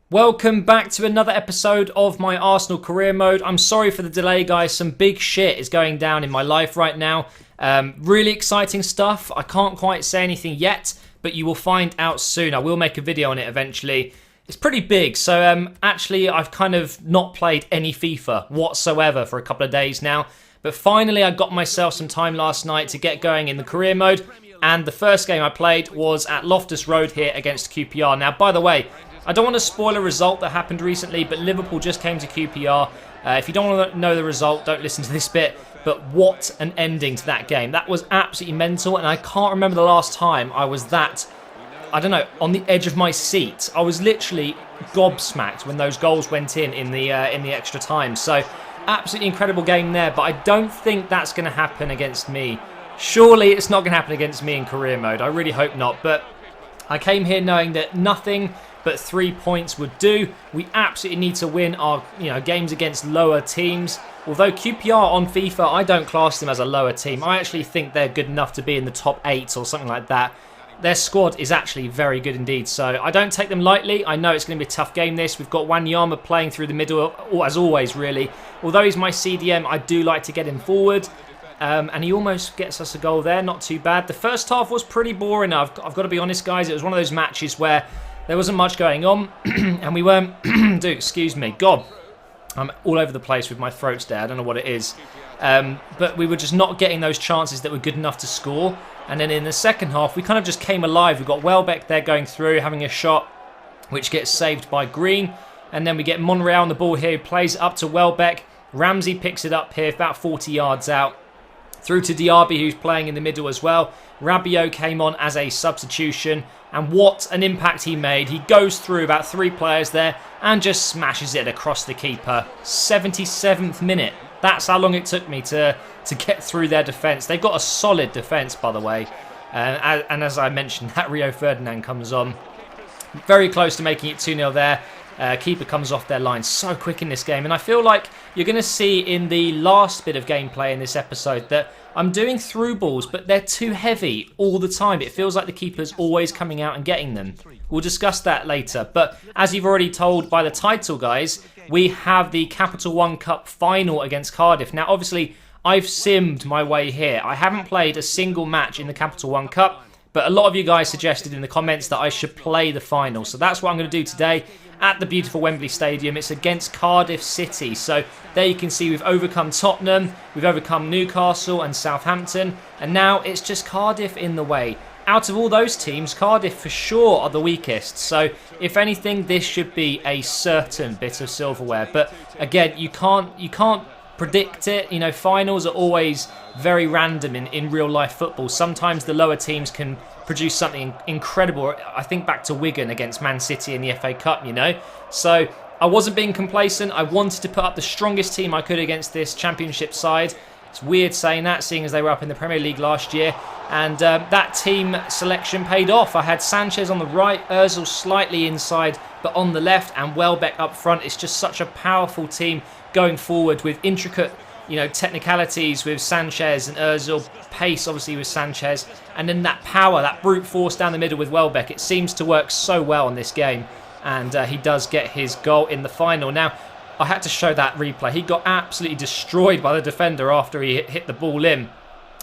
Welcome back to another episode of my Arsenal career mode. I'm sorry for the delay, guys. Some big shit is going down in my life right now. Really exciting stuff. I can't quite say anything yet, but you will find out soon. I will make a video on it eventually. It's pretty big. So actually, I've kind of not played any FIFA whatsoever for a couple of days now. But finally, I got myself some time last night to get going in the career mode. And the first game I played was at Loftus Road here against QPR. Now, by the way, I don't want to spoil a result that happened recently, but Liverpool just came to QPR. If you don't want to know the result, don't listen to this bit. But what an ending to that game. That was absolutely mental, and I can't remember the last time I was that, I don't know, on the edge of my seat. I was literally gobsmacked when those goals went in the extra time. So, absolutely incredible game there, but I don't think that's going to happen against me. Surely it's not going to happen against me in career mode. I really hope not, but I came here knowing that nothing but 3 points would do. We absolutely need to win our games against lower teams. Although QPR on FIFA, I don't class them as a lower team. I actually think they're good enough to be in the top 8 or something like that. Their squad is actually very good indeed, so I don't take them lightly. I know it's going to be a tough game this. We've got Wanyama playing through the middle, as always really. Although he's my CDM, I do like to get him forward. And he almost gets us a goal there, not too bad. The first half was pretty boring. I've got to be honest, guys. It was one of those matches where there wasn't much going on, and we weren't... Dude, excuse me. God, I'm all over the place with my throat there. I don't know what it is. But we were just not getting those chances that were good enough to score. And then in the second half, we kind of just came alive. We've got Welbeck there going through, having a shot, which gets saved by Green. And then we get Monreal on the ball here, who plays it up to Welbeck. Ramsey picks it up here, about 40 yards out. Through to Diaby, who's playing in the middle as well. Rabiot came on as a substitution. And what an impact he made. He goes through about 3 players there and just smashes it across the keeper. 77th minute. That's how long it took me to get through their defence. They've got a solid defence, by the way. And as I mentioned, that Rio Ferdinand comes on. Very close to making it 2-0 there. Keeper comes off their line so quick in this game. And I feel like you're going to see in the last bit of gameplay in this episode that I'm doing through balls, but they're too heavy all the time. It feels like the keeper's always coming out and getting them. We'll discuss that later. But as you've already told by the title, guys, we have the Capital One Cup final against Cardiff. Now, obviously, I've simmed my way here. I haven't played a single match in the Capital One Cup, but a lot of you guys suggested in the comments that I should play the final. So that's what I'm going to do today at the beautiful Wembley Stadium. It's against Cardiff City. So there you can see we've overcome Tottenham, we've overcome Newcastle and Southampton, and now it's just Cardiff in the way. Out of all those teams, Cardiff for sure are the weakest. So if anything, this should be a certain bit of silverware. But again, you can't predict it. You know, finals are always very random in real life football. Sometimes the lower teams can produce something incredible. I think back to Wigan against Man City in the FA Cup, you know. So I wasn't being complacent. I wanted to put up the strongest team I could against this Championship side. It's weird saying that, seeing as they were up in the Premier League last year. And that team selection paid off. I had Sanchez on the right, Ozil slightly inside, but on the left, and Welbeck up front. It's just such a powerful team going forward with intricate, technicalities with Sanchez and Ozil, pace obviously with Sanchez, and then that power, that brute force down the middle with Welbeck. It seems to work so well in this game, and he does get his goal in the final. Now, I had to show that replay. He got absolutely destroyed by the defender after he hit the ball in.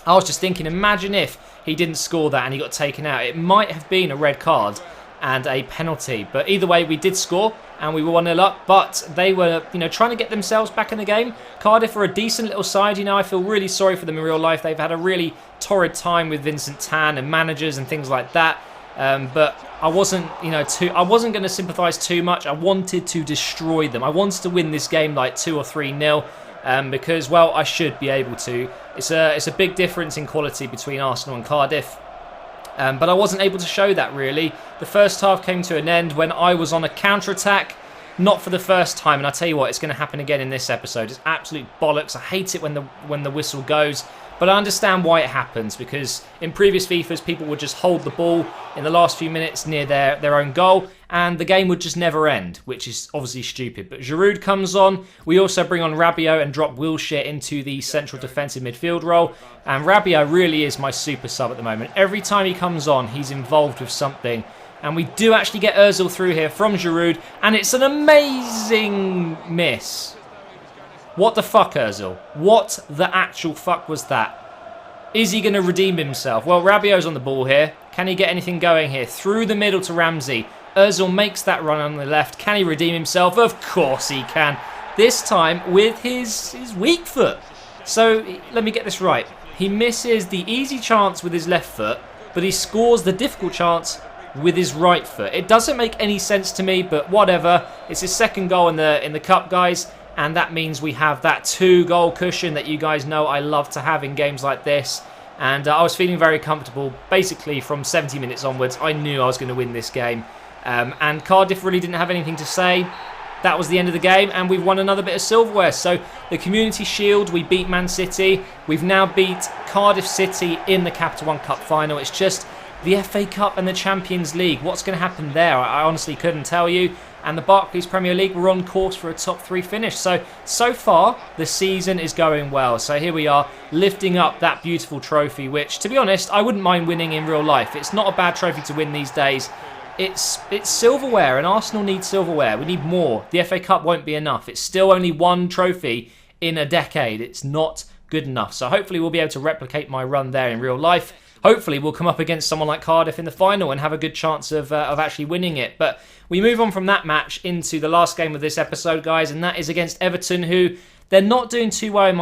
I was just thinking, imagine if he didn't score that and he got taken out. It might have been a red card and a penalty. But either way, we did score and we were 1-0 up. But they were, trying to get themselves back in the game. Cardiff are a decent little side. I feel really sorry for them in real life. They've had a really torrid time with Vincent Tan and managers and things like that. But I wasn't, I wasn't going to sympathise too much. I wanted to destroy them. I wanted to win this game like 2 or 3-0. Because, well, I should be able to. It's a big difference in quality between Arsenal and Cardiff. But I wasn't able to show that, really. The first half came to an end when I was on a counter-attack. Not for the first time, and I tell you what, it's going to happen again in this episode. It's absolute bollocks. I hate it when the whistle goes. But I understand why it happens, because in previous FIFAs, people would just hold the ball in the last few minutes near their own goal, and the game would just never end, which is obviously stupid. But Giroud comes on. We also bring on Rabiot and drop Wilshere into the central defensive midfield role. And Rabiot really is my super sub at the moment. Every time he comes on, he's involved with something. And we do actually get Ozil through here from Giroud. And it's an amazing miss. What the fuck, Ozil? What the actual fuck was that? Is he going to redeem himself? Well, Rabiot's on the ball here. Can he get anything going here? Through the middle to Ramsey. Ozil makes that run on the left. Can he redeem himself? Of course he can. This time with his weak foot. So, let me get this right. He misses the easy chance with his left foot, but he scores the difficult chance with his right foot. It doesn't make any sense to me, but whatever. It's his second goal in the cup, guys, and that means we have that 2-goal cushion that you guys know I love to have in games like this. And I was feeling very comfortable. Basically, from 70 minutes onwards, I knew I was going to win this game. And Cardiff really didn't have anything to say. That was the end of the game, and we've won another bit of silverware. So the Community Shield, we beat Man City. We've now beat Cardiff City in the Capital One Cup final. It's just the FA Cup and the Champions League. What's going to happen there? I honestly couldn't tell you. And the Barclays Premier League, we're on course for a top 3 finish. So far, the season is going well. So here we are, lifting up that beautiful trophy, which, to be honest, I wouldn't mind winning in real life. It's not a bad trophy to win these days. It's silverware, and Arsenal needs silverware. We need more. The FA Cup won't be enough. It's still only one trophy in a decade. It's not good enough. So hopefully we'll be able to replicate my run there in real life. Hopefully we'll come up against someone like Cardiff in the final and have a good chance of actually winning it. But we move on from that match into the last game of this episode, guys, and that is against Everton, who they're not doing too well in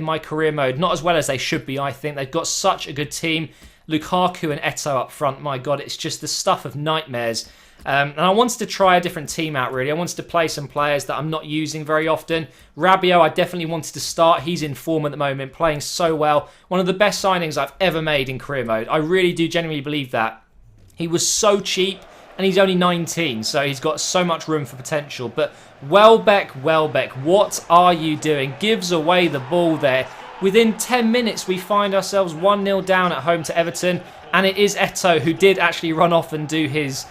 my career mode. Not as well as they should be, I think. They've got such a good team. Lukaku and Eto'o up front, my God, it's just the stuff of nightmares. And I wanted to try a different team out, really. I wanted to play some players that I'm not using very often. Rabiot, I definitely wanted to start. He's in form at the moment, playing so well. One of the best signings I've ever made in career mode. I really do genuinely believe that. He was so cheap, and he's only 19, so he's got so much room for potential. But Welbeck, what are you doing? Gives away the ball there. Within 10 minutes, we find ourselves 1-0 down at home to Everton, and it is Eto'o who did actually run off and do his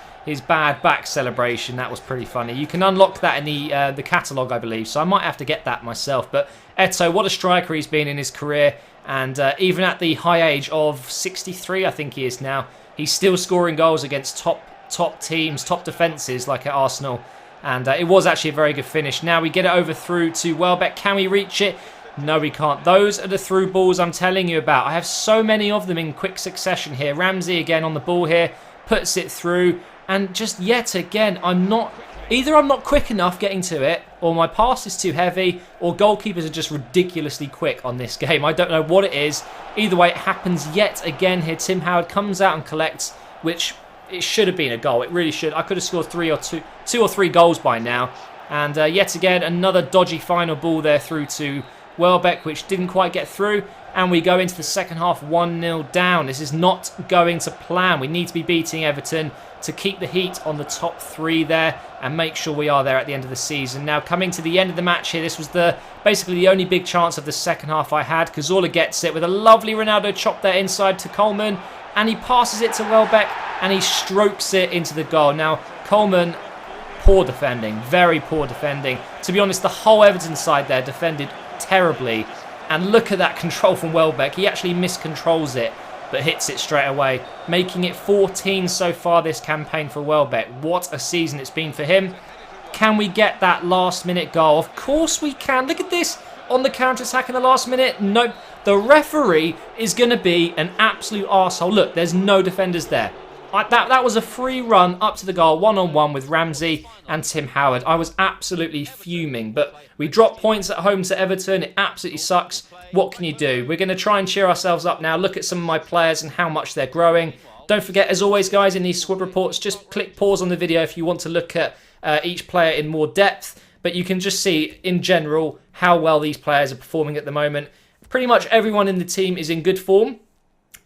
bad back celebration. That was pretty funny. You can unlock that in the catalogue, I believe, so I might have to get that myself. But Eto'o, what a striker he's been in his career, and even at the high age of 63, I think he is now, he's still scoring goals against top teams, top defences like at Arsenal, and it was actually a very good finish. Now we get it over through to Welbeck. Can we reach it? No, we can't. Those are the through balls I'm telling you about. I have so many of them in quick succession here. Ramsey again on the ball here, puts it through, and just yet again, either I'm not quick enough getting to it, or my pass is too heavy, or goalkeepers are just ridiculously quick on this game. I don't know what it is. Either way, it happens yet again here. Tim Howard comes out and collects, which it should have been a goal. It really should. I could have scored two or three goals by now. And yet again, another dodgy final ball there through to Welbeck, which didn't quite get through, and we go into the second half 1-0 down. This is not going to plan. We need to be beating Everton to keep the heat on the top 3 there and make sure we are there at the end of the season. Now, coming to the end of the match here, this was basically the only big chance of the second half I had. Cazorla gets it with a lovely Ronaldo chop there inside to Coleman, and he passes it to Welbeck, and he strokes it into the goal. Now, Coleman, poor defending, very poor defending. To be honest, the whole Everton side there defended terribly, and look at that control from Welbeck. He actually miscontrols it but hits it straight away, making it 14 so far this campaign for Welbeck. What a season it's been for him. Can we get that last minute goal? Of course we can. Look at this on the counter-attack in the last minute. Nope. The referee is going to be an absolute arsehole. Look, there's no defenders there. That was a free run up to the goal, one-on-one with Ramsey and Tim Howard. I was absolutely fuming, but we dropped points at home to Everton. It absolutely sucks. What can you do? We're going to try and cheer ourselves up now. Look at some of my players and how much they're growing. Don't forget, as always, guys, in these squad reports, just click pause on the video if you want to look at each player in more depth. But you can just see, in general, how well these players are performing at the moment. Pretty much everyone in the team is in good form.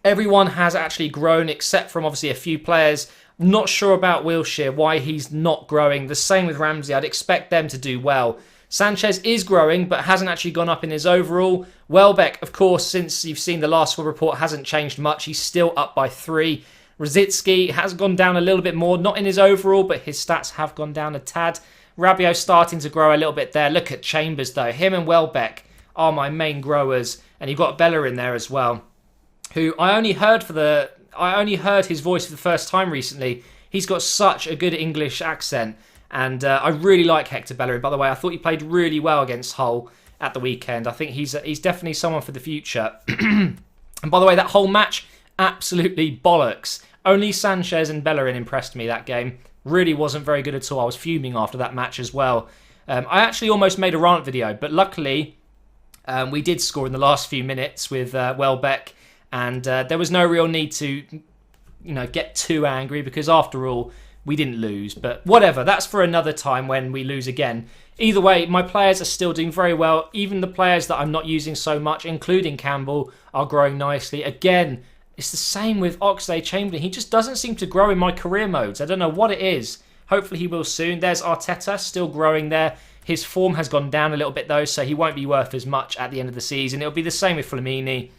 Everyone has actually grown, except from obviously a few players. Not sure about Wilshere, why he's not growing. The same with Ramsey. I'd expect them to do well. Sanchez is growing, but hasn't actually gone up in his overall. Welbeck, of course, since you've seen the last squad report, hasn't changed much. He's still up by 3. Rosicky has gone down a little bit more. Not in his overall, but his stats have gone down a tad. Rabiot starting to grow a little bit there. Look at Chambers, though. Him and Welbeck are my main growers. And you've got Bella in there as well, who I only heard his voice for the first time recently. He's got such a good English accent. And I really like Hector Bellerin. By the way, I thought he played really well against Hull at the weekend. I think he's definitely someone for the future. And by the way, that whole match, absolutely bollocks. Only Sanchez and Bellerin impressed me that game. Really wasn't very good at all. I was fuming after that match as well. I actually almost made a rant video, but luckily we did score in the last few minutes with Welbeck. And there was no real need to, get too angry because after all, we didn't lose. But whatever, that's for another time when we lose again. Either way, my players are still doing very well. Even the players that I'm not using so much, including Campbell, are growing nicely. Again, it's the same with Oxlade-Chamberlain. He just doesn't seem to grow in my career modes. I don't know what it is. Hopefully he will soon. There's Arteta, still growing there. His form has gone down a little bit though, so he won't be worth as much at the end of the season. It'll be the same with Flamini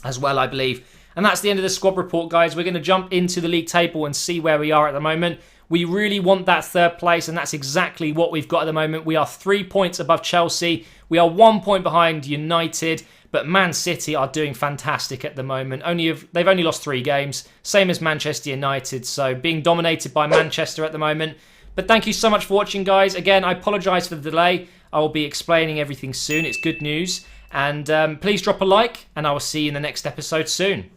as well, I believe. And that's the end of the squad report, guys. We're going to jump into the league table and see where we are at the moment. We really want that third place, and that's exactly what we've got at the moment. We are 3 points above Chelsea. We are 1 point behind United, but Man City are doing fantastic at the moment. They've only lost 3 games, same as Manchester United, so being dominated by Manchester at the moment. But thank you so much for watching, guys. Again, I apologise for the delay. I will be explaining everything soon. It's good news. And please drop a like, and I will see you in the next episode soon.